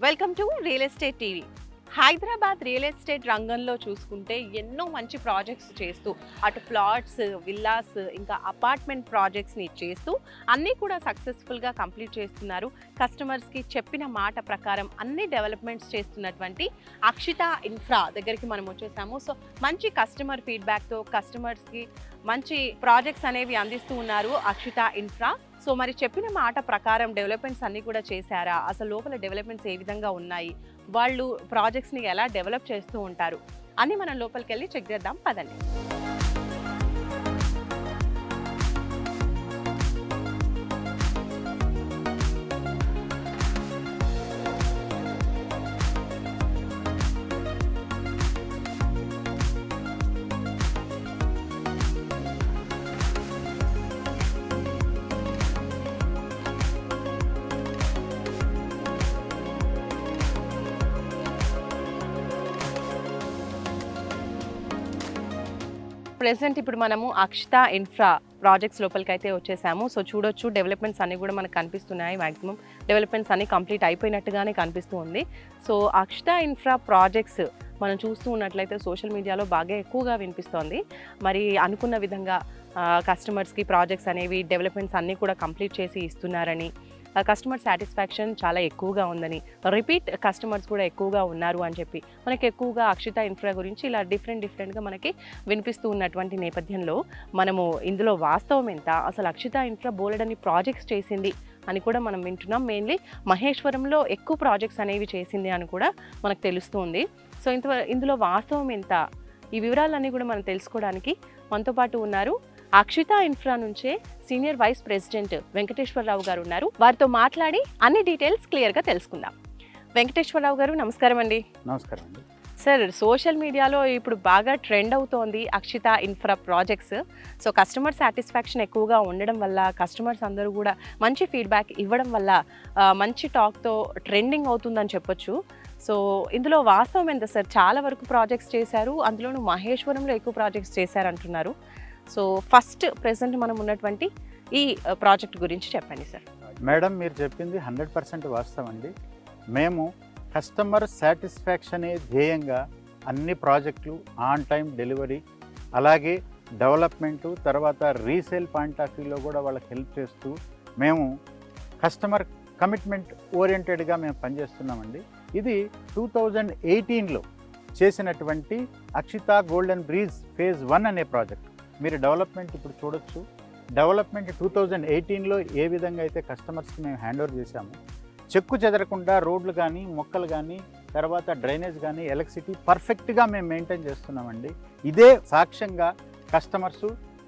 Welcome to real estate TV. Hyderabad real estate రంగంలో చూసుకుంటే ఎన్నో మంచి ప్రాజెక్ట్స్ చేస్తూ అటు ప్లాట్స్, విల్లాస్, ఇంకా అపార్ట్మెంట్ ప్రాజెక్ట్స్ని చేస్తూ అన్నీ కూడా సక్సెస్ఫుల్గా కంప్లీట్ చేస్తున్నారు. కస్టమర్స్కి చెప్పిన మాట ప్రకారం అన్ని డెవలప్మెంట్స్ చేస్తున్నటువంటి అక్షిత ఇన్ఫ్రా దగ్గరికి మనం వచ్చేసాము. సో మంచి కస్టమర్ ఫీడ్బ్యాక్తో కస్టమర్స్కి మంచి ప్రాజెక్ట్స్ అనేవి అందిస్తూ ఉన్నారు అక్షిత ఇన్ఫ్రా. సో మరి చెప్పిన మాట ప్రకారం డెవలప్మెంట్స్ అన్నీ కూడా చేశారా, అసలు లోపల డెవలప్మెంట్స్ ఏ విధంగా ఉన్నాయి, వాళ్ళు ప్రాజెక్ట్స్ని ఎలా డెవలప్ చేస్తూ ఉంటారు అని మనం లోపలికి వెళ్ళి చెక్ చేద్దాం పదండి. ప్రెసెంట్ ఇప్పుడు మనము అక్షిత ఇన్ఫ్రా ప్రాజెక్ట్స్ లోపలికి అయితే వచ్చేసాము. సో చూడొచ్చు డెవలప్మెంట్స్ అన్నీ కూడా మనకు కనిపిస్తున్నాయి. మ్యాక్సిమం డెవలప్మెంట్స్ అన్నీ కంప్లీట్ అయిపోయినట్టుగానే కనిపిస్తూ ఉంది. సో అక్షిత ఇన్ఫ్రా ప్రాజెక్ట్స్ మనం చూస్తూ ఉన్నట్లయితే సోషల్ మీడియాలో బాగా ఎక్కువగా వినిపిస్తోంది. మరి అనుకున్న విధంగా కస్టమర్స్కి ప్రాజెక్ట్స్ అనేవి డెవలప్మెంట్స్ అన్నీ కూడా కంప్లీట్ చేసి ఇస్తున్నారని, కస్టమర్ సాటిస్ఫాక్షన్ చాలా ఎక్కువగా ఉందని, రిపీట్ కస్టమర్స్ కూడా ఎక్కువగా ఉన్నారు అని చెప్పి మనకి ఎక్కువగా అక్షిత ఇన్ఫ్రా గురించి ఇలా డిఫరెంట్గా మనకి వినిపిస్తూ ఉన్నటువంటి నేపథ్యంలో మనము ఇందులో వాస్తవం ఎంత, అసలు అక్షిత ఇన్ఫ్రా బోలెడని ప్రాజెక్ట్స్ చేసింది అని కూడా మనం వింటున్నాం. మెయిన్లీ మహేశ్వరంలో ఎక్కువ ప్రాజెక్ట్స్ అనేవి చేసింది అని కూడా మనకు తెలుస్తుంది. సో ఇందులో వాస్తవం ఎంత, ఈ వివరాలన్నీ కూడా మనం తెలుసుకోవడానికి మనతో పాటు ఉన్నారు అక్షిత ఇన్ఫ్రా నుంచే సీనియర్ వైస్ ప్రెసిడెంట్ వెంకటేశ్వరరావు గారు ఉన్నారు. వారితో మాట్లాడి అన్ని డీటెయిల్స్ క్లియర్గా తెలుసుకుందాం. వెంకటేశ్వరరావు గారు నమస్కారం అండి. నమస్కారం అండి. సార్, సోషల్ మీడియాలో ఇప్పుడు బాగా ట్రెండ్ అవుతోంది Akshita infra projects. So customer satisfaction ఎక్కువగా ఉండడం వల్ల, కస్టమర్స్ అందరూ కూడా మంచి ఫీడ్బ్యాక్ ఇవ్వడం వల్ల మంచి టాక్తో ట్రెండింగ్ అవుతుందని చెప్పొచ్చు. సో ఇందులో వాస్తవం ఎంత సార్? చాలా వరకు ప్రాజెక్ట్స్ చేశారు, అందులోనూ మహేశ్వరంలో ఎక్కువ ప్రాజెక్ట్స్ చేశారంటున్నారు. సో ఫస్ట్ ప్రెసెంట్ మనం ఉన్నటువంటి ఈ ప్రాజెక్ట్ గురించి చెప్పండి సార్. మేడం, మీరు చెప్పింది 100% వాస్తవం అండి. మేము కస్టమర్ సాటిస్ఫాక్షనే ధ్యేయంగా అన్ని ప్రాజెక్టులు ఆన్ టైం డెలివరీ, అలాగే డెవలప్మెంటు, తర్వాత రీసేల్ పాయింట్ ఆఫ్ వ్యూలో కూడా వాళ్ళకి హెల్ప్ చేస్తూ మేము కస్టమర్ కమిట్మెంట్ ఓరియంటెడ్గా మేము పనిచేస్తున్నామండి. ఇది 2018లో చేసినటువంటి అక్షిత గోల్డెన్ బ్రీజ్ ఫేజ్ 1 అనే ప్రాజెక్ట్. మీరు డెవలప్మెంట్ ఇప్పుడు చూడొచ్చు. డెవలప్మెంట్ 2018లో ఏ విధంగా అయితే కస్టమర్స్కి మేము హ్యాండ్ ఓవర్ చేశాము, చెక్కు చెదరకుండా రోడ్లు కానీ, మొక్కలు కానీ, తర్వాత డ్రైనేజ్ కానీ, ఎలక్ట్రిసిటీ పర్ఫెక్ట్గా మేము మెయింటైన్ చేస్తున్నామండి. ఇదే సాక్ష్యంగా కస్టమర్స్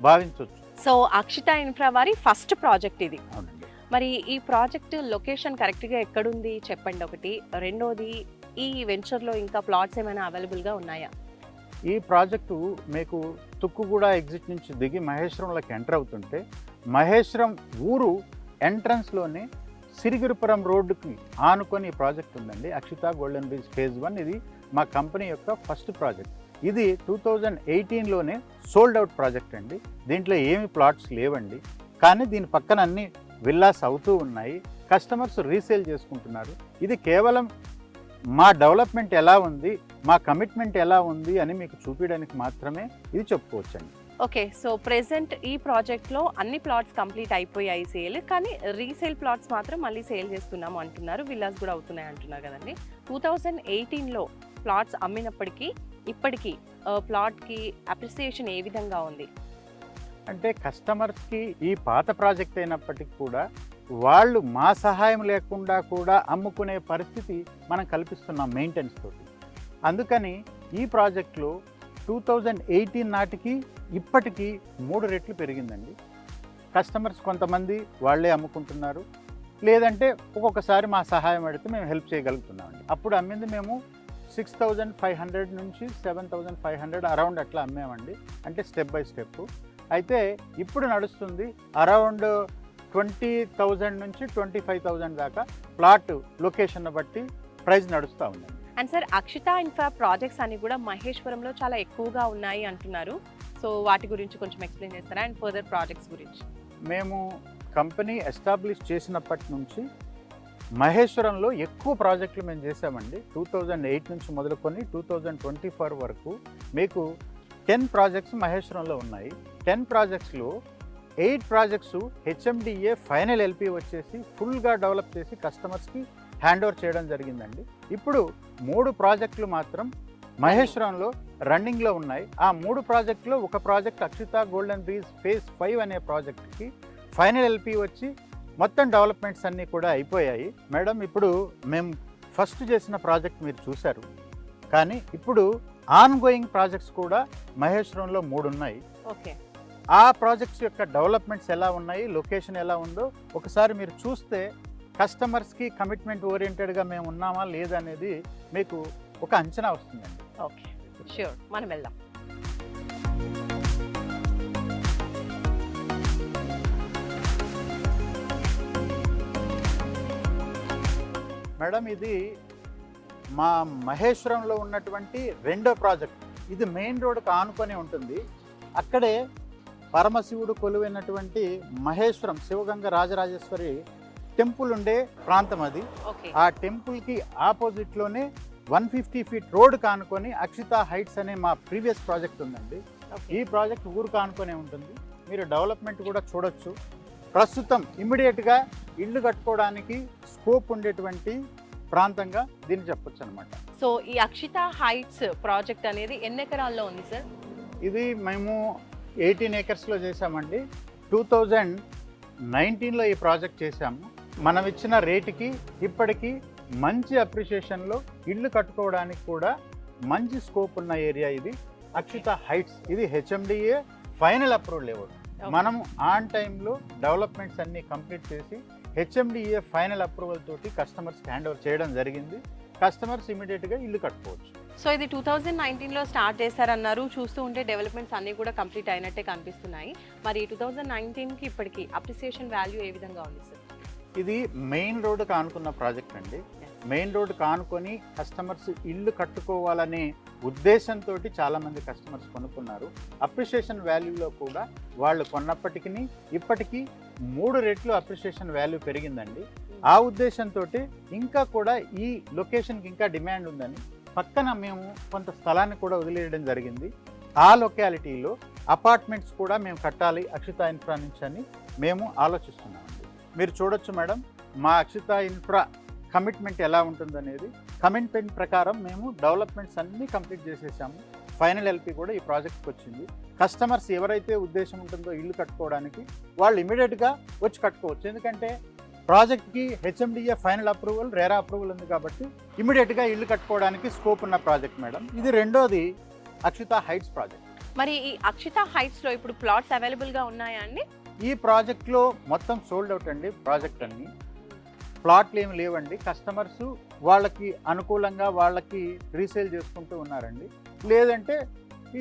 భావించవచ్చు. సో అక్షిత ఇన్ఫ్రా వారి ఫస్ట్ ప్రాజెక్ట్ ఇది. అవునండి. మరి ఈ ప్రాజెక్ట్ లొకేషన్ కరెక్ట్గా ఎక్కడుంది చెప్పండి ఒకటి. రెండోది, ఈ వెంచర్లో ఇంకా ప్లాట్స్ ఏమైనా అవైలబుల్గా ఉన్నాయా? ఈ ప్రాజెక్టు మీకు తుక్కుగూడ ఎగ్జిట్ నుంచి దిగి మహేశ్వరంలోకి ఎంటర్ అవుతుంటే, మహేశ్వరం ఊరు ఎంట్రన్స్లోనే సిరిగిరిపురం రోడ్డుకి ఆనుకొని ఈ ప్రాజెక్ట్ ఉందండి. అక్షిత గోల్డెన్ బ్రిడ్జ్ ఫేజ్ 1 ఇది మా కంపెనీ యొక్క ఫస్ట్ ప్రాజెక్ట్. ఇది 2018లోనే సోల్డ్ అవుట్ ప్రాజెక్ట్ అండి. దీంట్లో ఏమి ప్లాట్స్ లేవండి, కానీ దీని పక్కన అన్ని విల్లాస్ అవుతూ ఉన్నాయి. కస్టమర్స్ రీసేల్ చేసుకుంటున్నారు. ఇది కేవలం మా డెవలప్మెంట్ ఎలా ఉంది, మా కమిట్మెంట్ ఎలా ఉంది అని మీకు చూపించడానికి మాత్రమే ఇది చెప్పుకోవచ్చండి. ఓకే. సో ప్రెసెంట్ ఈ ప్రాజెక్ట్లో అన్ని ప్లాట్స్ కంప్లీట్ అయిపోయాయి సేల్, కానీ రీసేల్ ప్లాట్స్ మాత్రం మళ్ళీ సేల్ చేస్తున్నాము అంటున్నారు, విల్లాస్ కూడా అవుతున్నాయి అంటున్నారు కదండి. 2018లో ప్లాట్స్ అమ్మినప్పటికీ ఇప్పటికీ ప్లాట్కి అప్రిసియేషన్ ఏ విధంగా ఉంది? అంటే కస్టమర్స్కి ఈ పాత ప్రాజెక్ట్ అయినప్పటికీ కూడా వాళ్ళు మా సహాయం లేకుండా కూడా అమ్ముకునే పరిస్థితి మనం కల్పిస్తున్నాం మెయింటెనెన్స్ తోటి. అందుకని ఈ ప్రాజెక్టులో 2018 నాటికి ఇప్పటికీ 3 రెట్లు పెరిగిందండి. కస్టమర్స్ కొంతమంది వాళ్ళే అమ్ముకుంటున్నారు, లేదంటే ఒక్కొక్కసారి మా సహాయం అడిగితే మేము హెల్ప్ చేయగలుగుతున్నామండి. అప్పుడు అమ్మింది మేము 6500 నుంచి 7500 అరౌండ్ అట్లా అమ్మామండి, అంటే స్టెప్ బై స్టెప్. అయితే ఇప్పుడు నడుస్తుంది అరౌండ్ 20,000 నుంచి 25,000 దాకా ప్లాట్ లొకేషన్ బట్టి ప్రైస్ నడుస్తూ ఉందండి. And sir, Akshita infra projects అని కూడా మహేశ్వరంలో చాలా ఎక్కువగా ఉన్నాయి అంటున్నారు. సో వాటి గురించి కొంచెం ఎక్స్ప్లెయిన్ చేస్తారా, అండ్ ఫర్దర్ ప్రాజెక్ట్స్ గురించి? మేము కంపెనీ ఎస్టాబ్లిష్ చేసినప్పటి నుంచి మహేశ్వరంలో ఎక్కువ ప్రాజెక్టులు మేము చేసామండి. 2008 నుంచి మొదలుకొని 2024 వరకు మీకు 10 ప్రాజెక్ట్స్ మహేశ్వరంలో ఉన్నాయి. 10 ప్రాజెక్ట్స్లో 8 ప్రాజెక్ట్స్ హెచ్ఎండిఏ ఫైనల్ ఎల్పి వచ్చేసి ఫుల్గా డెవలప్ చేసి కస్టమర్స్కి హ్యాండ్ ఓవర్ చేయడం జరిగిందండి. ఇప్పుడు 3 ప్రాజెక్టులు మాత్రం మహేశ్వరంలో రన్నింగ్లో ఉన్నాయి. ఆ 3 ప్రాజెక్టులో ఒక project Akshita golden breeze phase 5 అనే ప్రాజెక్ట్కి ఫైనల్ ఎల్పి వచ్చి మొత్తం డెవలప్మెంట్స్ అన్నీ కూడా అయిపోయాయి. మేడం, ఇప్పుడు మేము ఫస్ట్ చేసిన ప్రాజెక్ట్ మీరు చూశారు, కానీ ఇప్పుడు ఆన్ గోయింగ్ ప్రాజెక్ట్స్ కూడా మహేశ్వరంలో 3 ఉన్నాయి. ఓకే, ఆ ప్రాజెక్ట్స్ యొక్క డెవలప్మెంట్స్ ఎలా ఉన్నాయి, లొకేషన్ ఎలా ఉందో ఒకసారి మీరు చూస్తే కస్టమర్స్కి కమిట్మెంట్ ఓరియంటెడ్గా మేము ఉన్నామా లేదా అనేది మీకు ఒక అంచనా వస్తుందండి. ఓకే, ష్యూర్, మనం వెళ్దాం. మేడం, ఇది మా మహేశ్వరంలో ఉన్నటువంటి రెండో ప్రాజెక్ట్. ఇది మెయిన్ రోడ్కి ఆనుకొని ఉంటుంది. అక్కడే పరమశివుడు కొలువైనటువంటి మహేశ్వరం శివగంగ రాజరాజేశ్వరి టెంపుల్ ఉండే ప్రాంతం అది. ఆ టెంపుల్కి ఆపోజిట్లోనే 150 ఫీట్ రోడ్ కానుకొని అక్షిత హైట్స్ అనే మా ప్రీవియస్ ప్రాజెక్ట్ ఉందండి. ఈ ప్రాజెక్ట్ ఊరు కానుకొనే ఉంటుంది. మీరు డెవలప్మెంట్ కూడా చూడొచ్చు. ప్రస్తుతం ఇమ్మీడియట్గా ఇల్లు కట్టుకోవడానికి స్కోప్ ఉండేటువంటి ప్రాంతంగా దీన్ని చెప్పొచ్చు అనమాట. సో ఈ అక్షిత హైట్స్ ప్రాజెక్ట్ అనేది ఎన్ని ఎకరాల్లో ఉంది సార్? ఇది మేము 18 ఏకర్స్లో చేసామండి. 2019లో ఈ ప్రాజెక్ట్ చేశాము. మనం ఇచ్చిన రేటుకి ఇప్పటికీ మంచి అప్రిషియేషన్లో ఇల్లు కట్టుకోవడానికి కూడా మంచి స్కోప్ ఉన్న ఏరియా ఇది. అక్షిత హైట్స్ ఇది హెచ్ఎండిఏ ఫైనల్ అప్రూవల్ లెవెల్. మనం ఆన్ టైంలో డెవలప్మెంట్స్ అన్నీ కంప్లీట్ చేసి హెచ్ఎండిఏ ఫైనల్ అప్రూవల్ తోటి కస్టమర్స్కి హ్యాండ్ ఓవర్ చేయడం జరిగింది. కస్టమర్స్ ఇమీడియట్గా ఇల్లు కట్టుకోవచ్చు. సో ఇది 2019లో స్టార్ట్ చేశారన్నారు. చూస్తూ ఉంటే డెవలప్మెంట్స్ అన్నీ కూడా కంప్లీట్ అయినట్టే కనిపిస్తున్నాయి. మరి 2019కి ఇప్పటికి అప్రిసియేషన్ వాల్యూ ఏ విధంగా ఉంది సార్? ఇది మెయిన్ రోడ్ కానుకున్న ప్రాజెక్ట్ అండి. మెయిన్ రోడ్ కానుకొని కస్టమర్స్ ఇల్లు కట్టుకోవాలనే ఉద్దేశంతో చాలామంది కస్టమర్స్ కొనుక్కున్నారు. అప్రిషియేషన్ వాల్యూలో కూడా వాళ్ళు కొన్నప్పటికీ ఇప్పటికీ 3 రెట్లు అప్రిషియేషన్ వాల్యూ పెరిగిందండి. ఆ ఉద్దేశంతో ఇంకా కూడా ఈ లొకేషన్కి ఇంకా డిమాండ్ ఉందని పక్కన మేము కొంత స్థలాన్ని కూడా వదిలేయడం జరిగింది. ఆ లొకాలిటీలో అపార్ట్మెంట్స్ కూడా మేము కట్టాలి అక్షిత ఇన్ఫ్రా నుంచి అని మేము ఆలోచిస్తున్నామండి. మీరు చూడొచ్చు మేడం, మా అక్షిత ఇన్ఫ్రా కమిట్మెంట్ ఎలా ఉంటుందనేది. కమిట్మెంట్ ప్రకారం మేము డెవలప్మెంట్స్ అన్నీ కంప్లీట్ చేసేసాము. ఫైనల్ ఎల్పి కూడా ఈ ప్రాజెక్ట్కి వచ్చింది. కస్టమర్స్ ఎవరైతే ఉద్దేశం ఉంటుందో ఇల్లు కట్టుకోవడానికి వాళ్ళు ఇమీడియట్గా వచ్చి కట్టుకోవచ్చు. ఎందుకంటే ప్రాజెక్ట్కి HMDA final approval, RERA approval ఉంది కాబట్టి ఇమీడియట్గా ఇల్లు కట్టుకోవడానికి స్కోప్ ఉన్న ప్రాజెక్ట్ మేడం. ఇది రెండోది అక్షిత హైట్స్ ప్రాజెక్ట్. మరి ఈ అక్షిత హైట్స్లో ఇప్పుడు ప్లాట్స్ అవైలబుల్గా ఉన్నాయా అండి? ఈ ప్రాజెక్ట్లో మొత్తం సోల్డ్ అవుట్ అండి. ప్రాజెక్ట్ అన్ని ప్లాట్లు ఏమి లేవండి. కస్టమర్స్ వాళ్ళకి అనుకూలంగా వాళ్ళకి రీసేల్ చేసుకుంటూ ఉన్నారండి. లేదంటే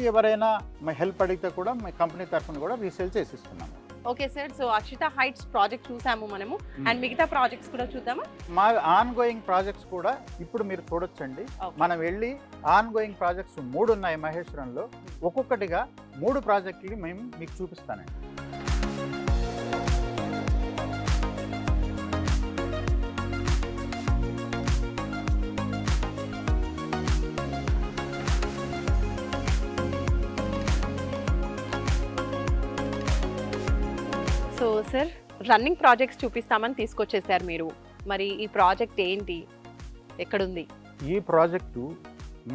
ఎవరైనా మా హెల్ప్ అడిగితే కూడా మా కంపెనీ తరఫున కూడా రీసేల్ చేసిస్తున్నాము. Okay sir, so Akshita heights project చూసాము మనము. అండ్ మిగతా ప్రాజెక్ట్స్ కూడా చూద్దామా? మా ఆన్ గోయింగ్ ప్రాజెక్ట్స్ కూడా ఇప్పుడు మీరు చూడొచ్చండి. మనం వెళ్ళి ఆన్ గోయింగ్ ప్రాజెక్ట్స్ 3 ఉన్నాయి మహేశ్వరంలో. ఒక్కొక్కటిగా 3 ప్రాజెక్టులు మేము మీకు చూపిస్తానండి. సో సార్, రన్నింగ్ ప్రాజెక్ట్స్ చూపిస్తామని తీసుకొచ్చేసారు మీరు. మరి ఈ ప్రాజెక్ట్ ఏంటి, ఎక్కడుంది? ఈ ప్రాజెక్టు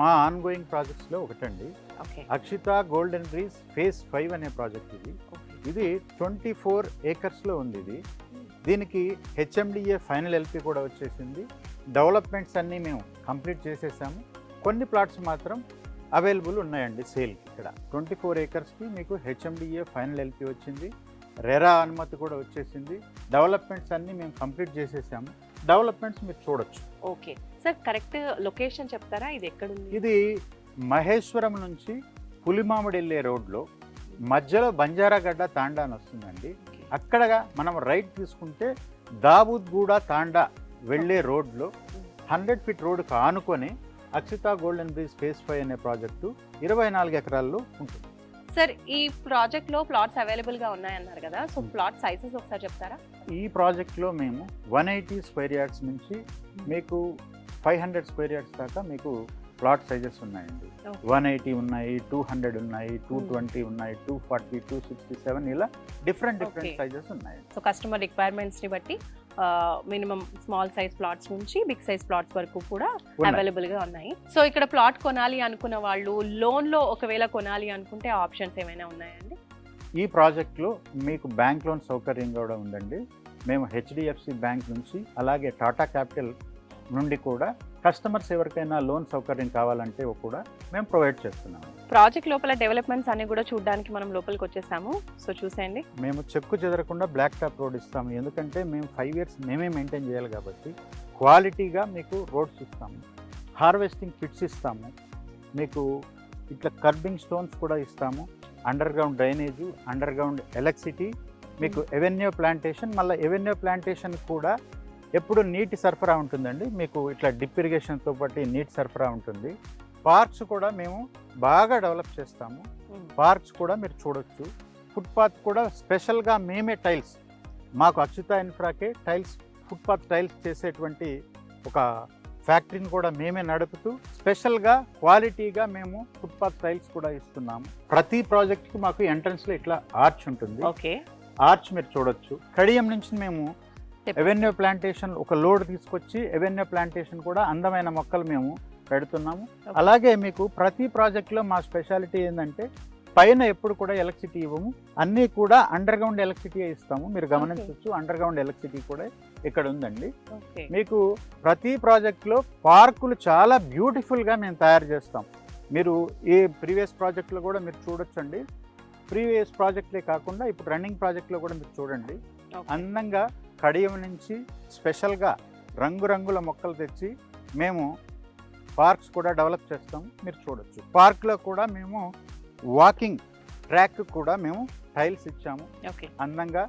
మా ఆన్ గోయింగ్ ప్రాజెక్ట్స్లో ఒకటండి. అక్షిత గోల్డెన్ బ్రీజ్ ఫేజ్ 5 అనే ప్రాజెక్ట్ ఇది. ఇది 24 ఏకర్స్లో ఉంది. దీనికి హెచ్ఎండిఏ ఫైనల్ ఎల్పి కూడా వచ్చేసింది. డెవలప్మెంట్స్ అన్నీ మేము కంప్లీట్ చేసేసాము. కొన్ని ప్లాట్స్ మాత్రం అవైలబుల్ ఉన్నాయండి సేల్కి. ఇక్కడ 24 ఏకర్స్కి మీకు హెచ్ఎండిఏ ఫైనల్ ఎల్పి వచ్చింది. రెరా అనుమతి కూడా వచ్చేసింది. డెవలప్మెంట్స్ అన్నీ మేము కంప్లీట్ చేసేసాము. డెవలప్మెంట్స్ మీరు చూడొచ్చు. ఓకే సార్, కరెక్ట్ లొకేషన్ చెప్తారా? ఇది ఎక్కడుంది? ఇది మహేశ్వరం నుంచి పులిమామిడి వెళ్ళే రోడ్లో మధ్యలో బంజారాగడ్డ తాండా అని వస్తుందండి. అక్కడగా మనం రైట్ తీసుకుంటే దాబూద్గూడ తాండా వెళ్ళే రోడ్లో 100 ఫీట్ రోడ్డుకు ఆనుకొని అక్షిత గోల్డెన్ బ్రీజ్ ఫేజ్ 5 అనే ప్రాజెక్టు 24 ఎకరాల్లో ఉంటుంది. సార్ ఈ ప్రాజెక్ట్ లో ప్లాట్స్ అవైలబుల్ గా ఉన్నాయన్నారు కదా, సో ప్లాట్ సైజెస్ ఒకసారి చెప్తారా? ఈ ప్రాజెక్ట్లో మేము 180 స్క్వేర్ యార్డ్స్ నుంచి మీకు 500 స్క్వేర్ యార్డ్స్ దాకా మీకు ప్లాట్ సైజెస్ ఉన్నాయండి. 180 ఉన్నాయి, 200 ఉన్నాయి, 220 ఉన్నాయి, 240, 267 ఇలా డిఫరెంట్ సైజెస్ ఉన్నాయి. సో కస్టమర్ రిక్వైర్మెంట్స్ ని బట్టి మినిమం స్మాల్ సైజ్ ప్లాట్స్ నుంచి బిగ్ సైజ్ ప్లాట్స్ వరకు కూడా అవైలబుల్ గా ఉన్నాయి. సో ఇక్కడ ప్లాట్ కొనాలి అనుకున్న వాళ్ళు లోన్ లో ఒకవేళ కొనాలి అనుకుంటే ఆప్షన్స్ ఏమైనా ఉన్నాయండి? ఈ ప్రాజెక్ట్లో మీకు బ్యాంక్ లోన్ సౌకర్యం కూడా ఉందండి. మేము హెచ్డిఎఫ్సి బ్యాంక్ నుంచి అలాగే టాటా క్యాపిటల్ నుండి కూడా కస్టమర్స్ ఎవరికైనా లోన్ సౌకర్యం కావాలంటే కూడా మేము ప్రొవైడ్ చేస్తున్నాము. ప్రాజెక్ట్ లోపల డెవలప్మెంట్స్ అన్ని కూడా చూడడానికి మనం లోపలికి వచ్చేసాము. సో చూసేయండి, మేము చెక్కు చెదరకుండా బ్లాక్ టాప్ రోడ్ ఇస్తాము. ఎందుకంటే మేము 5 ఇయర్స్ మేమే మెయింటైన్ చేయాలి కాబట్టి క్వాలిటీగా మీకు రోడ్స్ ఇస్తాము, హార్వెస్టింగ్ కిట్స్ ఇస్తాము, మీకు ఇట్లా కర్బింగ్ స్టోన్స్ కూడా ఇస్తాము, under ground drainage, under ground electricity, మీకు ఎవెన్యూ ప్లాంటేషన్. మళ్ళీ ఎవెన్యూ ప్లాంటేషన్ కూడా ఎప్పుడు నీటి సరఫరా ఉంటుందండి. మీకు ఇట్లా డ్రిప్ ఇరిగేషన్తో పాటు నీటి సరఫరా ఉంటుంది. పార్క్స్ కూడా మేము బాగా డెవలప్ చేస్తాము. పార్క్స్ కూడా మీరు చూడొచ్చు. ఫుట్పాత్ కూడా స్పెషల్గా మేమే టైల్స్, మాకు అక్షిత ఇన్ఫ్రాకే టైల్స్, ఫుట్పాత్ టైల్స్ చేసేటువంటి ఒక ఫ్యాక్టరీని కూడా మేమే నడుపుతూ స్పెషల్గా క్వాలిటీగా మేము ఫుట్పాత్ టైల్స్ కూడా ఇస్తున్నాము. ప్రతి ప్రాజెక్ట్కి మాకు ఎంట్రన్స్లో ఇట్లా ఆర్చ్ ఉంటుంది. ఓకే, ఆర్చ్ మీరు చూడొచ్చు. కడియం నుంచి మేము ఎవెన్యూ ప్లాంటేషన్ ఒక లోడ్ తీసుకొచ్చి ఎవెన్యూ ప్లాంటేషన్ కూడా అందమైన మొక్కలు మేము పెడుతున్నాము. అలాగే మీకు ప్రతి ప్రాజెక్ట్లో మా స్పెషాలిటీ ఏంటంటే పైన ఎప్పుడు కూడా ఎలక్ట్రిసిటీ ఇవ్వము, అన్నీ కూడా అండర్ గ్రౌండ్ ఎలక్ట్రిసిటీ ఇస్తాము. మీరు గమనించవచ్చు, అండర్ గ్రౌండ్ ఎలక్ట్రిసిటీ కూడా ఇక్కడ ఉందండి. మీకు ప్రతి ప్రాజెక్ట్లో పార్కులు చాలా బ్యూటిఫుల్గా మేము తయారు చేస్తాం. మీరు ఈ ప్రీవియస్ ప్రాజెక్ట్లో కూడా మీరు చూడొచ్చండి. ప్రీవియస్ ప్రాజెక్ట్లే కాకుండా ఇప్పుడు రన్నింగ్ ప్రాజెక్ట్లో కూడా మీరు చూడండి. అందంగా కడియం నుంచి స్పెషల్గా రంగురంగుల మొక్కలు తెచ్చి మేము పార్క్స్ కూడా డెవలప్ చేస్తాము. మీరు చూడొచ్చు, పార్క్లో కూడా మేము వాకింగ్ ట్రాక్ కూడా మేము టైల్స్ ఇచ్చాము. అందంగా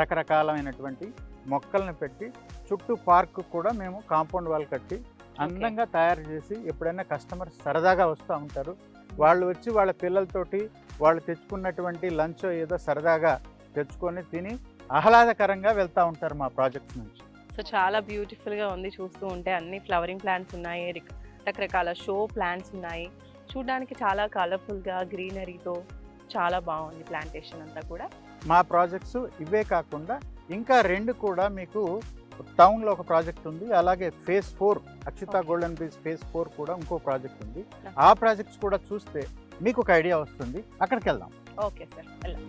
రకరకాలైనటువంటి మొక్కలను పెట్టి చుట్టూ పార్క్ కూడా మేము కాంపౌండ్ వాల్ కట్టి అందంగా తయారు చేసి ఎప్పుడైనా కస్టమర్స్ సరదాగా వస్తూ ఉంటారు. వాళ్ళు వచ్చి వాళ్ళ పిల్లలతోటి వాళ్ళు తెచ్చుకున్నటువంటి లంచ్ ఏదో సరదాగా తెచ్చుకొని తిని ఆహ్లాదకరంగా వెళ్తూ ఉంటారు మా ప్రాజెక్ట్స్ నుంచి. సో చాలా బ్యూటిఫుల్గా ఉంది చూస్తూ ఉంటే. అన్ని ఫ్లవరింగ్ ప్లాంట్స్ ఉన్నాయి, రకరకాల షో ప్లాంట్స్ ఉన్నాయి. చూడడానికి చాలా కలర్ఫుల్గా గ్రీనరీతో చాలా బాగుంది ప్లాంటేషన్ అంతా కూడా. మా ప్రాజెక్ట్స్ ఇవే కాకుండా ఇంకా 2 కూడా మీకు టౌన్లో ఒక ప్రాజెక్ట్ ఉంది. అలాగే phase 4 Akshita golden bridge phase 4 కూడా ఇంకో ప్రాజెక్ట్ ఉంది. ఆ ప్రాజెక్ట్స్ కూడా చూస్తే మీకు ఒక ఐడియా వస్తుంది. అక్కడికి వెళ్దాం. ఓకే సార్, వెళ్దాం.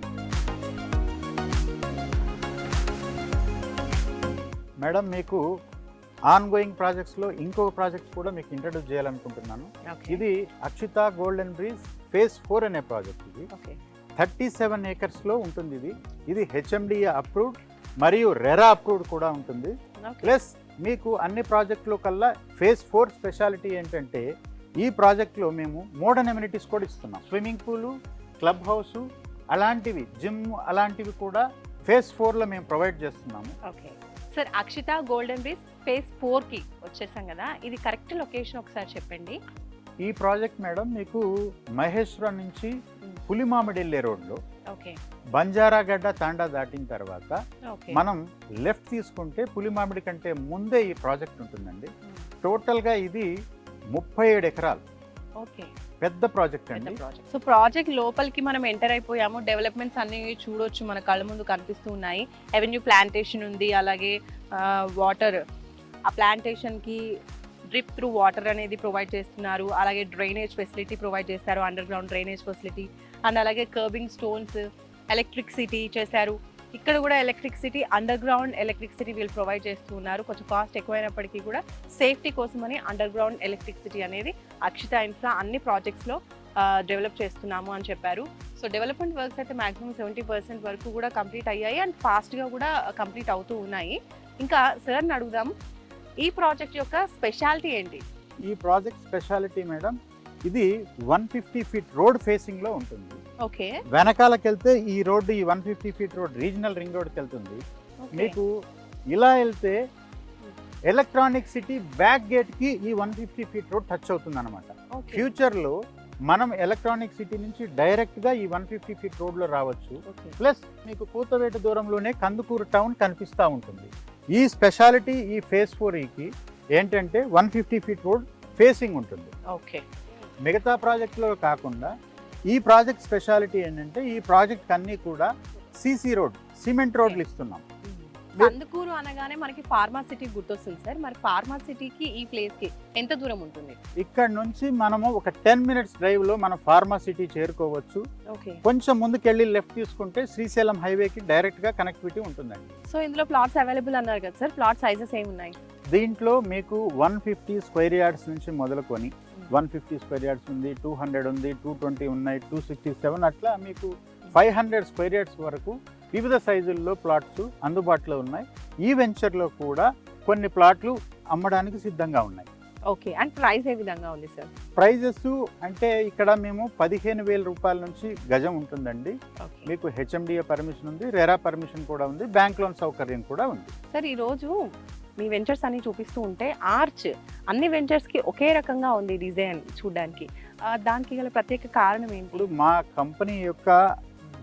మేడం, మీకు ఆన్ గోయింగ్ ప్రాజెక్ట్స్లో ఇంకొక ప్రాజెక్ట్ కూడా మీకు ఇంట్రడ్యూస్ చేయాలనుకుంటున్నాను. ఇది అక్షిత గోల్డెన్ బ్రిడ్జ్ ఫేజ్ 4 అనే ప్రాజెక్ట్. ఇది 37 ఏకర్స్లో ఉంటుంది. ఇది హెచ్ఎండిఏ అప్రూవ్డ్ మరియు రెరా అప్రూవ్డ్ కూడా ఉంటుంది. ప్లస్ మీకు అన్ని ప్రాజెక్టులో కల్లా ఫేజ్ 4 స్పెషాలిటీ ఏంటంటే ఈ ప్రాజెక్ట్లో మేము మోడర్న్ ఎమ్యూనిటీస్ కూడా ఇస్తున్నాం. స్విమ్మింగ్ పూలు, క్లబ్ హౌస్ అలాంటివి, జిమ్ అలాంటివి కూడా ఫేజ్ 4లో మేము ప్రొవైడ్ చేస్తున్నాము. Okay sir, Akshita golden bridge phase 4కి వచ్చేసాం కదా, ఇది కరెక్ట్ లొకేషన్ ఒకసారి చెప్పండి. ఈ ప్రాజెక్ట్ మేడం మీకు మహేశ్వరం నుంచి పులిమామిడి వెళ్ళే రోడ్లో బంజారాగడ్డ తాండా దాటిన తర్వాత మనం లెఫ్ట్ తీసుకుంటే పులిమామిడి కంటే ముందే ఈ ప్రాజెక్ట్ ఉంటుందండి. టోటల్గా ఇది 37 ఎకరాలు. పెద్ద ప్రాజెక్ట్ అండి. సో ప్రాజెక్ట్ లోపలికి మనం ఎంటర్ అయిపోయాము. డెవలప్మెంట్స్ అన్ని చూడొచ్చు, మన కళ్ళ ముందు కనిపిస్తూ ఉన్నాయి. ఎవెన్యూ ప్లాంటేషన్ ఉంది, అలాగే వాటర్, ఆ ప్లాంటేషన్కి డ్రిప్ త్రూ వాటర్ అనేది ప్రొవైడ్ చేస్తున్నారు. అలాగే డ్రైనేజ్ ఫెసిలిటీ ప్రొవైడ్ చేస్తారు, under ground drainage facility. And అలాగే కర్బింగ్ స్టోన్స్, ఎలక్ట్రిసిటీ చేశారు. ఇక్కడ కూడా ఎలక్ట్రిసిటీ, అండర్ గ్రౌండ్ ఎలక్ట్రిసిటీ వీళ్ళు ప్రొవైడ్ చేస్తూ ఉన్నారు. కొంచెం కాస్ట్ ఎక్కువైనప్పటికీ కూడా సేఫ్టీ కోసమని అండర్ గ్రౌండ్ ఎలక్ట్రిసిటీ అనేది అక్షిత ఇన్ఫ్రా అన్ని ప్రాజెక్ట్స్లో డెవలప్ చేస్తున్నాము అని చెప్పారు. సో డెవలప్మెంట్ వర్క్స్ అయితే మ్యాక్సిమం 70% వరకు కూడా కంప్లీట్ అయ్యాయి అండ్ ఫాస్ట్గా కూడా కంప్లీట్ అవుతూ ఉన్నాయి. ఇంకా సార్ని అడుగుదాం, ఈ ప్రాజెక్ట్ యొక్క స్పెషాలిటీ ఏంటి? ఈ ప్రాజెక్ట్ స్పెషాలిటీ మేడం, ఇది 150 ఫీట్ రోడ్ ఫేసింగ్ లో ఉంటుంది. ఓకే, వెనకాలకి వెళ్తే ఈ రోడ్డు, ఈ 150 ఫీట్ రోడ్ రీజనల్ రింగ్ రోడ్కి వెళ్తుంది. మీకు ఇలా వెళ్తే ఎలక్ట్రానిక్ సిటీ బ్యాక్ గేట్ కి ఈ 150 ఫీట్ రోడ్ టచ్ అవుతుంది అనమాట. ఫ్యూచర్ లో మనం ఎలక్ట్రానిక్ సిటీ నుంచి డైరెక్ట్గా ఈ 150 ఫీట్ రోడ్లో రావచ్చు. ఓకే. ప్లస్ మీకు కూతవేట దూరంలోనే కందుకూరు టౌన్ కనిపిస్తూ ఉంటుంది. ఈ స్పెషాలిటీ ఈ ఫేజ్ 4కి ఏంటంటే 150 ఫీట్ రోడ్ ఫేసింగ్ ఉంటుంది. ఓకే. మిగతా ప్రాజెక్టులో కాకుండా ఈ ప్రాజెక్ట్ స్పెషాలిటీ ఏంటంటే ఈ ప్రాజెక్ట్ అన్నీ కూడా సీసీ రోడ్, సిమెంట్ రోడ్లు ఇస్తున్నాం. కందుకూరు అనగానే మనకి ఫార్మాసిటీ గుర్తొస్తుంది సార్. మరి ఫార్మాసిటీకి ఈ ప్లేస్ కి ఎంత దూరం ఉంటుంది? ఇక్కడ నుంచి మనము ఒక 10 మినిట్స్ డ్రైవ్లో మనం ఫార్మాసిటీ చేరుకోవచ్చు. ఓకే. కొంచెం ముందుకెళ్ళి లెఫ్ట్ తీసుకుంటే శ్రీశైలం హైవేకి డైరెక్ట్గా కనెక్టివిటీ ఉంటుందండి. సో ఇందులో ప్లాట్స్ అవైలబుల్ అన్నారు కదా సార్, ప్లాట్ సైజెస్ ఏమి ఉన్నాయి? దీంట్లో మీకు 150 స్క్వేర్ యార్డ్స్ నుంచి మొదలుకొని 150 స్క్వేర్ యార్డ్స్ ఉంది, 200 ఉంది, 220 ఉన్నాయి, 267 అట్లా మీకు 500 స్క్వేర్ యార్డ్స్ వరకు వివిధ సైజుల్లో ప్లాట్స్ అందుబాటులో ఉన్నాయి. ఈ వెంచర్లో కూడా కొన్ని ప్లాట్లు అమ్మడానికి సిద్ధంగా ఉన్నాయి. ఓకే. అండ్ ప్రైస్ ఏ విధంగా ఉంది సార్? ప్రైజెస్ అంటే ఇక్కడ మేము 15,000 రూపాయల నుంచి గజం ఉంటుందండి. ఓకే. మీకు హెచ్ఎండిఏ పర్మిషన్ ఉంది, రెరా పర్మిషన్ కూడా ఉంది, బ్యాంక్ లోన్ సౌకర్యం కూడా ఉంది. సార్ ఈరోజు మీ వెంచర్స్ అన్ని చూపిస్తూ ఉంటే ఆర్చ్ అన్ని వెంచర్స్కి ఒకే రకంగా ఉంది డిజైన్ చూడడానికి. దానికి గల ప్రత్యేక కారణం ఏంటి? ఇప్పుడు మా కంపెనీ యొక్క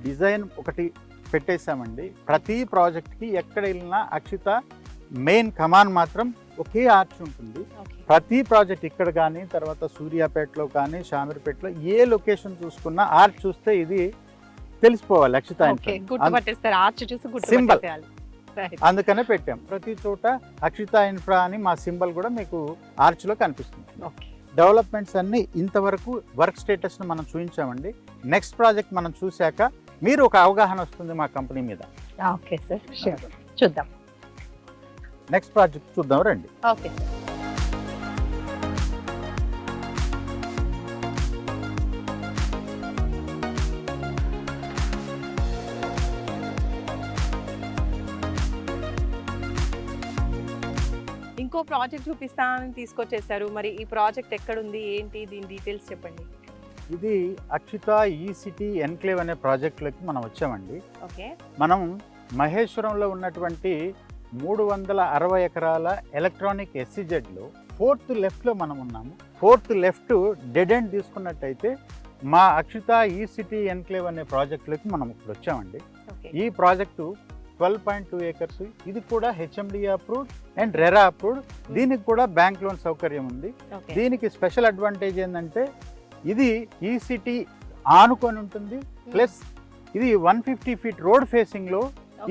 డిజైన్ ఒకటి పెట్టేశామండి. ప్రతి ప్రాజెక్ట్కి ఎక్కడ వెళ్ళినా అక్షిత మెయిన్ కమాన్ మాత్రం ఒకే ఆర్చ్ ఉంటుంది. ఓకే. ప్రతి ప్రాజెక్ట్ ఇక్కడ కానీ తర్వాత సూర్యాపేటలో కానీ షామీర్పేటలో ఏ లొకేషన్ చూసుకున్నా ఆర్చ్ చూస్తే ఇది తెలిసిపోవాలి అక్షిత ఓకే. ఇన్ఫ్రా. గుర్తుపట్టేస్తారు, ఆర్చ్ చూసి గుర్తుపట్టేయాలి. అందుకనే పెట్టాం. ప్రతి చోట అక్షిత ఇన్ఫ్రా అని మా సింబల్ కూడా మీకు ఆర్చ్లో కనిపిస్తుంది. ఓకే. డెవలప్మెంట్స్ అన్ని ఇంతవరకు వర్క్ స్టేటస్ను మనం చూపించామండి. నెక్స్ట్ ప్రాజెక్ట్ మనం చూశాక మీరు ఒక అవగాహన వస్తుంది మా కంపెనీ మీద. ఓకే సార్, షూర్, చూద్దాం. నెక్స్ట్ ప్రాజెక్ట్ చూద్దాం రండి. Okay sir. ఇంకో ప్రాజెక్ట్ చూపిస్తానని తీసుకొచ్చేసారు. మరి ఈ ప్రాజెక్ట్ ఎక్కడుంది, ఏంటి, దీని డీటెయిల్స్ చెప్పండి. ఇది అక్షిత ఈ సిటీ ఎన్క్లేవ్ అనే ప్రాజెక్టులోకి మనం వచ్చామండి. ఓకే. మనం మహేశ్వరంలో ఉన్నటువంటి 360 ఎకరాల ఎలక్ట్రానిక్ ఎస్సీజెడ్లో 4th లెఫ్ట్లో మనం ఉన్నాము. 4th లెఫ్ట్ డెడ్ ఎండ్ తీసుకున్నట్టయితే మా అక్షిత ఈ సిటీ ఎన్క్లేవ్ అనే ప్రాజెక్టులోకి మనం ఇప్పుడు వచ్చామండి. ఓకే. ఈ ప్రాజెక్టు 12.2 ఏకర్స్. ఇది కూడా HMDA approved and RERA approved. దీనికి కూడా బ్యాంక్ లోన్ సౌకర్యం ఉంది. ఓకే. దీనికి స్పెషల్ అడ్వాంటేజ్ ఏంటంటే ఇది ఈ సిటీ ఆనుకొని ఉంటుంది, ప్లస్ ఇది 150 ఫీట్ రోడ్ ఫేసింగ్లో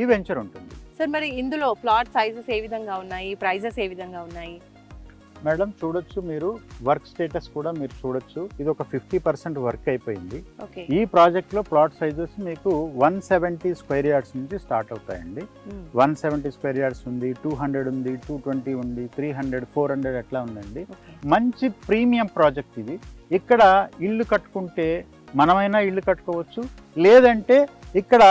ఈ వెంచర్ ఉంటుంది. సార్ మరి ఇందులో ప్లాట్ సైజెస్ ఏ విధంగా ఉన్నాయి, ప్రైజెస్ ఏ విధంగా ఉన్నాయి? మేడం చూడొచ్చు, మీరు వర్క్ స్టేటస్ కూడా మీరు చూడొచ్చు. ఇది ఒక 50% వర్క్ అయిపోయింది. ఓకే. ఈ ప్రాజెక్ట్లో ప్లాట్ సైజెస్ మీకు 170 స్క్వేర్ యార్డ్స్ నుంచి స్టార్ట్ అవుతాయండి. 170 స్క్వేర్ యార్డ్స్ ఉంది, 200 ఉంది, 220 ఉంది, 300, 400 అట్లా ఉందండి. మంచి ప్రీమియం ప్రాజెక్ట్ ఇది. ఇక్కడ ఇల్లు కట్టుకుంటే మనమైనా ఇల్లు కట్టుకోవచ్చు, లేదంటే ఇక్కడ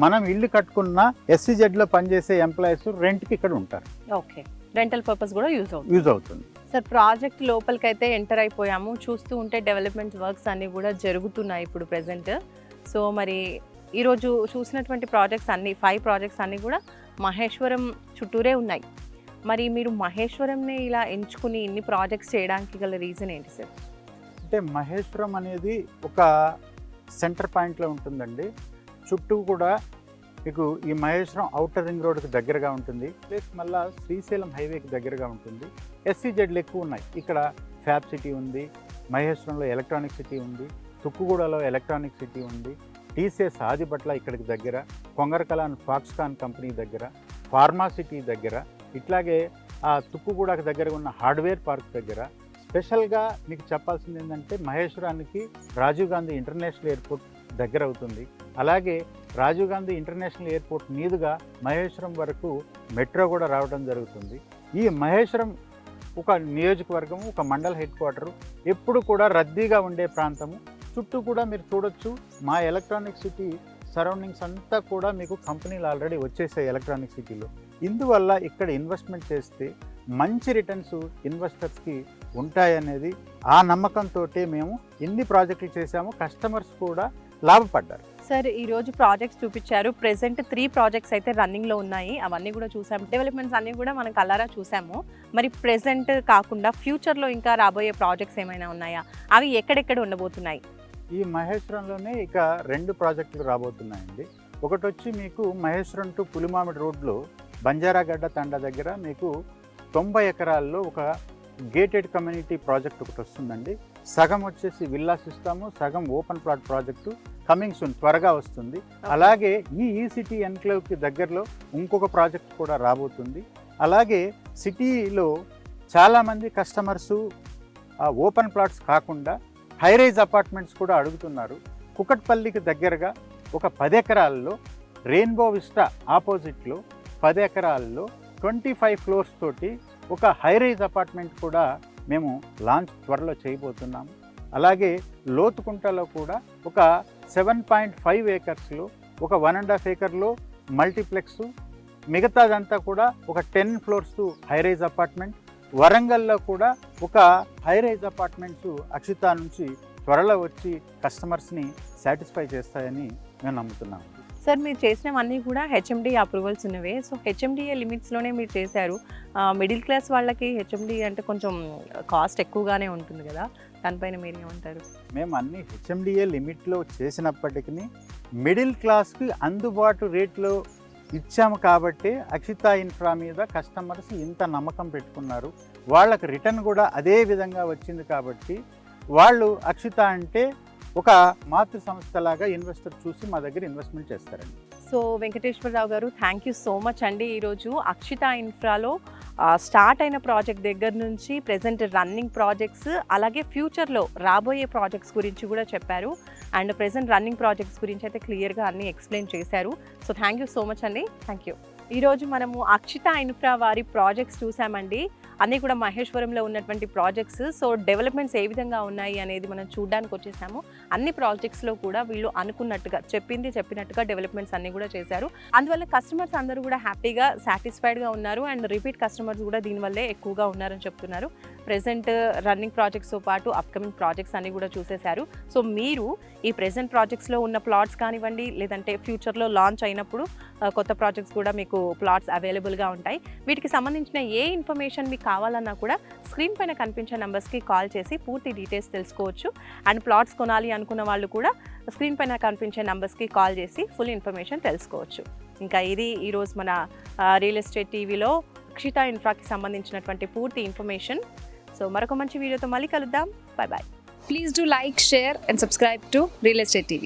మనం ఇల్లు కట్టుకున్న ఎస్సీజెడ్లో పనిచేసే ఎంప్లాయీస్ రెంట్కి ఇక్కడ ఉంటారు. ఓకే. రెంటల్ పర్పస్ కూడా యూజ్ అవుతుంది. సార్ ప్రాజెక్ట్ లోపలికైతే ఎంటర్ అయిపోయాము. చూస్తూ ఉంటే డెవలప్మెంట్ వర్క్స్ అన్నీ కూడా జరుగుతున్నాయి ఇప్పుడు ప్రెసెంట్. సో మరి ఈరోజు చూసినటువంటి ప్రాజెక్ట్స్ అన్నీ 5 ప్రాజెక్ట్స్ అన్నీ కూడా మహేశ్వరం చుట్టూరే ఉన్నాయి. మరి మీరు మహేశ్వరంని ఇలా ఎంచుకుని ఇన్ని ప్రాజెక్ట్స్ చేయడానికి గల రీజన్ ఏంటి సార్? అంటే మహేశ్వరం అనేది ఒక సెంటర్ పాయింట్లో ఉంటుందండి. చుట్టూ కూడా మీకు ఈ మహేశ్వరం ఔటర్ రింగ్ రోడ్కి దగ్గరగా ఉంటుంది, ప్లస్ మళ్ళీ శ్రీశైలం హైవేకి దగ్గరగా ఉంటుంది. ఎస్సీజెడ్లు ఎక్కువ ఉన్నాయి. ఇక్కడ ఫ్యాబ్ సిటీ ఉంది, మహేశ్వరంలో ఎలక్ట్రానిక్ సిటీ ఉంది, తుక్కుగూడలో ఎలక్ట్రానిక్ సిటీ ఉంది, టీసీఎస్ ఆదిపట్ల ఇక్కడికి దగ్గర, కొంగరకలాన్ ఫాక్స్కాన్ కంపెనీ దగ్గర, ఫార్మా సిటీ దగ్గర, ఇట్లాగే ఆ తుక్కుగూడకు దగ్గర ఉన్న హార్డ్వేర్ పార్క్ దగ్గర. స్పెషల్గా మీకు చెప్పాల్సింది ఏంటంటే మహేశ్వరానికి రాజీవ్ గాంధీ ఇంటర్నేషనల్ ఎయిర్పోర్ట్ దగ్గర అవుతుంది. అలాగే రాజీవ్ గాంధీ ఇంటర్నేషనల్ ఎయిర్పోర్ట్ మీదుగా మహేశ్వరం వరకు మెట్రో కూడా రావడం జరుగుతుంది. ఈ మహేశ్వరం ఒక నియోజకవర్గము, ఒక మండల హెడ్ క్వార్టరు, ఎప్పుడు కూడా రద్దీగా ఉండే ప్రాంతము. చుట్టూ కూడా మీరు చూడొచ్చు మా ఎలక్ట్రానిక్ సిటీ సరౌండింగ్స్ అంతా కూడా మీకు కంపెనీలు ఆల్రెడీ వచ్చేసాయి ఎలక్ట్రానిక్ సిటీలో. ఇందువల్ల ఇక్కడ ఇన్వెస్ట్మెంట్ చేస్తే మంచి రిటర్న్స్ ఇన్వెస్టర్స్కి ఉంటాయనేది ఆ నమ్మకంతో మేము ఇన్ని ప్రాజెక్టులు చేశాము. కస్టమర్స్ కూడా లాభపడ్డారు. సార్ ఈరోజు ప్రాజెక్ట్స్ చూపించారు. ప్రెసెంట్ 3 ప్రాజెక్ట్స్ అయితే రన్నింగ్లో ఉన్నాయి. అవన్నీ కూడా చూసాము. డెవలప్మెంట్స్ అన్నీ కూడా మనం కల్లారా చూసాము. మరి ప్రెసెంట్ కాకుండా ఫ్యూచర్లో ఇంకా రాబోయే ప్రాజెక్ట్స్ ఏమైనా ఉన్నాయా? అవి ఎక్కడెక్కడ ఉండబోతున్నాయి? ఈ మహేశ్వరంలోనే ఇక 2 ప్రాజెక్టులు రాబోతున్నాయండి. ఒకటి వచ్చి మీకు మహేశ్వరం టు పులిమామిడి రోడ్లో బంజారాగడ్డ తండా దగ్గర మీకు 90 ఎకరాల్లో ఒక గేటెడ్ కమ్యూనిటీ ప్రాజెక్ట్ ఒకటి వస్తుందండి. సగం వచ్చేసి విల్లాస్ ఇస్తాము, సగం open plot project coming soon, త్వరగా వస్తుంది. అలాగే ఈ సిటీ ఎన్క్లేవ్కి దగ్గరలో ఇంకొక ప్రాజెక్ట్ కూడా రాబోతుంది. అలాగే సిటీలో చాలామంది కస్టమర్సు ఓపెన్ ప్లాట్స్ కాకుండా హైరైజ్ అపార్ట్మెంట్స్ కూడా అడుగుతున్నారు. కుకట్పల్లికి దగ్గరగా ఒక 10 ఎకరాల్లో రెయిన్బో విస్టా ఆపోజిట్లో 10 ఎకరాల్లో 25 ఫ్లోర్స్ తోటి ఒక హైరైజ్ అపార్ట్మెంట్ కూడా మేము లాంచ్ త్వరలో చేయబోతున్నాము. అలాగే లోతుకుంటలో కూడా ఒక 7.5 ఏకర్స్లో ఒక 1.5 ఏకర్లో మల్టీప్లెక్స్, మిగతాదంతా కూడా ఒక 10 ఫ్లోర్స్ హైరైజ్ అపార్ట్మెంట్. వరంగల్లో కూడా ఒక హైరైజ్ అపార్ట్మెంట్స్ అక్షిత నుంచి త్వరలో వచ్చి కస్టమర్స్ని సాటిస్ఫై చేస్తాయని మేము నమ్ముతున్నాము. సార్ మీరు చేసినవన్నీ కూడా హెచ్ఎండి అప్రూవల్స్ ఉన్నవే. సో హెచ్ఎండిఏ లిమిట్స్లోనే మీరు చేశారు. మిడిల్ క్లాస్ వాళ్ళకి హెచ్ఎండి అంటే కొంచెం కాస్ట్ ఎక్కువగానే ఉంటుంది కదా, దానిపైన మీరు ఏమంటారు? మేము అన్ని హెచ్ఎండిఏ లిమిట్లో చేసినప్పటికీ మిడిల్ క్లాస్కి అందుబాటు రేట్లో ఇచ్చాము కాబట్టి అక్షిత ఇన్ఫ్రా మీద కస్టమర్స్ ఇంత నమ్మకం పెట్టుకున్నారు. వాళ్ళకి రిటర్న్ కూడా అదే విధంగా వచ్చింది కాబట్టి వాళ్ళు అక్షిత అంటే ఒక మాతృ సంస్థలాగా ఇన్వెస్టర్ చూసి మా దగ్గర ఇన్వెస్ట్మెంట్ చేస్తారండి. సో వెంకటేశ్వరరావు గారు, థ్యాంక్ యూ సో మచ్ అండి. ఈరోజు అక్షిత ఇన్ఫ్రాలో స్టార్ట్ అయిన ప్రాజెక్ట్ దగ్గర నుంచి ప్రెజెంట్ రన్నింగ్ ప్రాజెక్ట్స్, అలాగే ఫ్యూచర్లో రాబోయే ప్రాజెక్ట్స్ గురించి కూడా చెప్పారు. అండ్ ప్రెజెంట్ రన్నింగ్ ప్రాజెక్ట్స్ గురించి అయితే క్లియర్గా అన్నీ ఎక్స్ప్లెయిన్ చేశారు. So thank you so much అండి. Thank you. ఈరోజు మనము అక్షిత ఇన్ఫ్రా వారి ప్రాజెక్ట్స్ చూసామండి. అన్నీ కూడా మహేశ్వరంలో ఉన్నటువంటి ప్రాజెక్ట్స్. సో డెవలప్మెంట్స్ ఏ విధంగా ఉన్నాయి అనేది మనం చూడడానికి వచ్చేసాము. అన్ని ప్రాజెక్ట్స్లో కూడా వీళ్ళు అనుకున్నట్టుగా చెప్పినట్టుగా డెవలప్మెంట్స్ అన్నీ కూడా చేశారు. అందువల్ల కస్టమర్స్ అందరూ కూడా హ్యాపీగా సాటిస్ఫైడ్గా ఉన్నారు. అండ్ రిపీట్ కస్టమర్స్ కూడా దీనివల్లే ఎక్కువగా ఉన్నారని చెప్తున్నారు. ప్రెజెంట్ రన్నింగ్ ప్రాజెక్ట్స్తో పాటు అప్కమింగ్ ప్రాజెక్ట్స్ అన్నీ కూడా చూసేశారు. సో మీరు ఈ ప్రెజెంట్ ప్రాజెక్ట్స్లో ఉన్న ప్లాట్స్ కానివ్వండి, లేదంటే ఫ్యూచర్లో లాంచ్ అయినప్పుడు కొత్త ప్రాజెక్ట్స్ కూడా మీకు ప్లాట్స్ అవైలబుల్గా ఉంటాయి. వీటికి సంబంధించిన ఏ ఇన్ఫర్మేషన్ మీకు కావాలన్నా కూడా స్క్రీన్ పైన కనిపించే నెంబర్స్కి కాల్ చేసి పూర్తి డీటెయిల్స్ తెలుసుకోవచ్చు. అండ్ ప్లాట్స్ కొనాలి అనుకున్న వాళ్ళు కూడా స్క్రీన్ పైన కనిపించే నెంబర్స్కి కాల్ చేసి ఫుల్ ఇన్ఫర్మేషన్ తెలుసుకోవచ్చు. ఇంకా ఇది ఈరోజు మన రియల్ ఎస్టేట్ టీవీలో అక్షిత ఇన్ఫ్రాకి సంబంధించినటువంటి పూర్తి ఇన్ఫర్మేషన్. సో మరొక మంచి వీడియోతో మళ్ళీ కలుద్దాం. Bye bye. Please do like, share and subscribe to Real Estate TV.